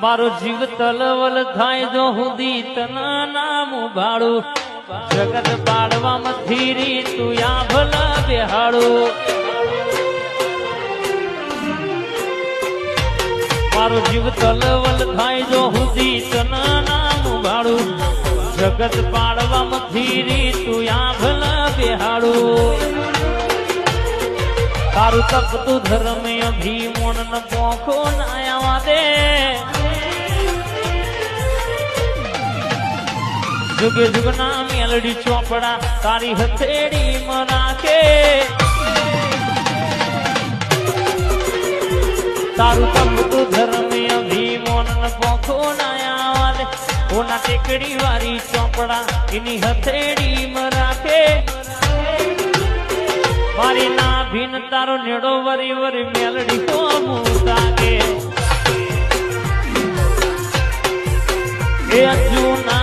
મારો જીવ તલવલ થાય જો હુદી તના નામ ભાડું જગત પાડવામાં ધીરી તું યા ભલા બેહાડું મારો જીવ તલવલ થાય જો હુદી તના નામ ભાડું જગત પાડવામાં ધીરી તું યા ભલા બેહાડું તારું તપતું ધર્મ અભિમોન ન પોખો ના આવા દે જુગે જુગના મેલડી ચોપડા તારી હથેળી માં રાખે તારું તપતું ધર્મ અભિમોન ન પોખો ના આવા દે ઓના ટેકડી વાળી ચોપડા એની હથેળી માં રાખે મારી ના ભીન તારો નેડો વરી વરી મેલડી કોમું તાકે એ અર્જુના